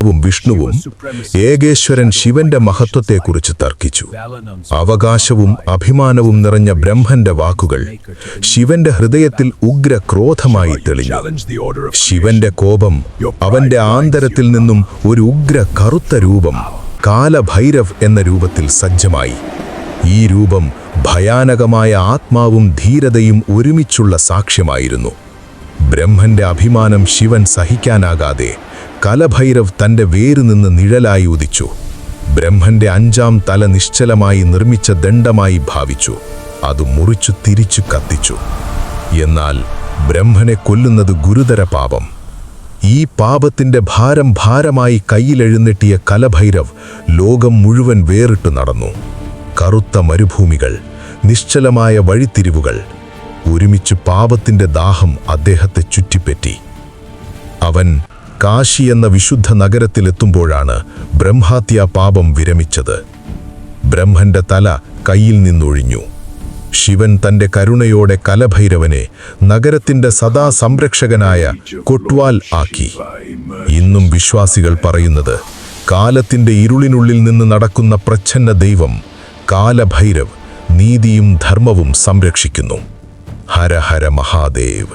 ബ്രഹ്മാവും വിഷ്ണുവും ഏകേശ്വരൻ ശിവന്റെ മഹത്വത്തെക്കുറിച്ച് തർക്കിച്ചു. അവകാശവും അഭിമാനവും നിറഞ്ഞ ബ്രഹ്മന്റെ വാക്കുകൾ ശിവന്റെ ഹൃദയത്തിൽ ഉഗ്രക്രോധമായി തെളിഞ്ഞു. ശിവന്റെ കോപം അവന്റെ ആന്തരത്തിൽ നിന്നും ഒരു ഉഗ്ര കറുത്ത രൂപം കാലഭൈരവ് എന്ന രൂപത്തിൽ സജ്ജമായി. ഈ രൂപം ഭയാനകമായ ആത്മാവും ധീരതയും ഒരുമിച്ചുള്ള സാക്ഷ്യമായിരുന്നു. ബ്രഹ്മന്റെ അഭിമാനം ശിവൻ സഹിക്കാനാകാതെ കലഭൈരവ് തന്റെ വേരുനിന്ന് നിഴലായി ഉദിച്ചു. ബ്രഹ്മന്റെ 5ാം തല നിശ്ചലമായി നിർമ്മിച്ച ദണ്ഡമായി ഭാവിച്ചു. അത് മുറിച്ചു തിരിച്ചു കത്തിച്ചു. എന്നാൽ ബ്രഹ്മനെ കൊല്ലുന്നത് ഗുരുതര പാപം. ഈ പാപത്തിന്റെ ഭാരമായി കയ്യിലെഴുന്നെട്ടിയ കലഭൈരവ് ലോകം മുഴുവൻ വേറിട്ടു നടന്നു. കറുത്ത മരുഭൂമികൾ, നിശ്ചലമായ വഴിത്തിരിവുകൾ, ഒരുമിച്ച് പാപത്തിന്റെ ദാഹം അദ്ദേഹത്തെ ചുറ്റിപ്പറ്റി. അവൻ കാശി എന്ന വിശുദ്ധ നഗരത്തിലെത്തുമ്പോഴാണ് ബ്രഹ്മഹത്യാ പാപം വിരമിച്ചത്. ബ്രഹ്മന്റെ തല കയ്യിൽ നിന്നൊഴിഞ്ഞു. ശിവൻ തന്റെ കരുണയോടെ കലഭൈരവനെ നഗരത്തിന്റെ സദാ സംരക്ഷകനായ കൊട്വാൽ ആക്കി. ഇന്നും വിശ്വാസികൾ പറയുന്നത് കാലത്തിന്റെ ഇരുളിനുള്ളിൽ നിന്ന് നടക്കുന്ന പ്രച്ഛന്ന ദൈവം കാലഭൈരവ് നീതിയും ധർമ്മവും സംരക്ഷിക്കുന്നു. ഹര ഹര മഹാദേവ്.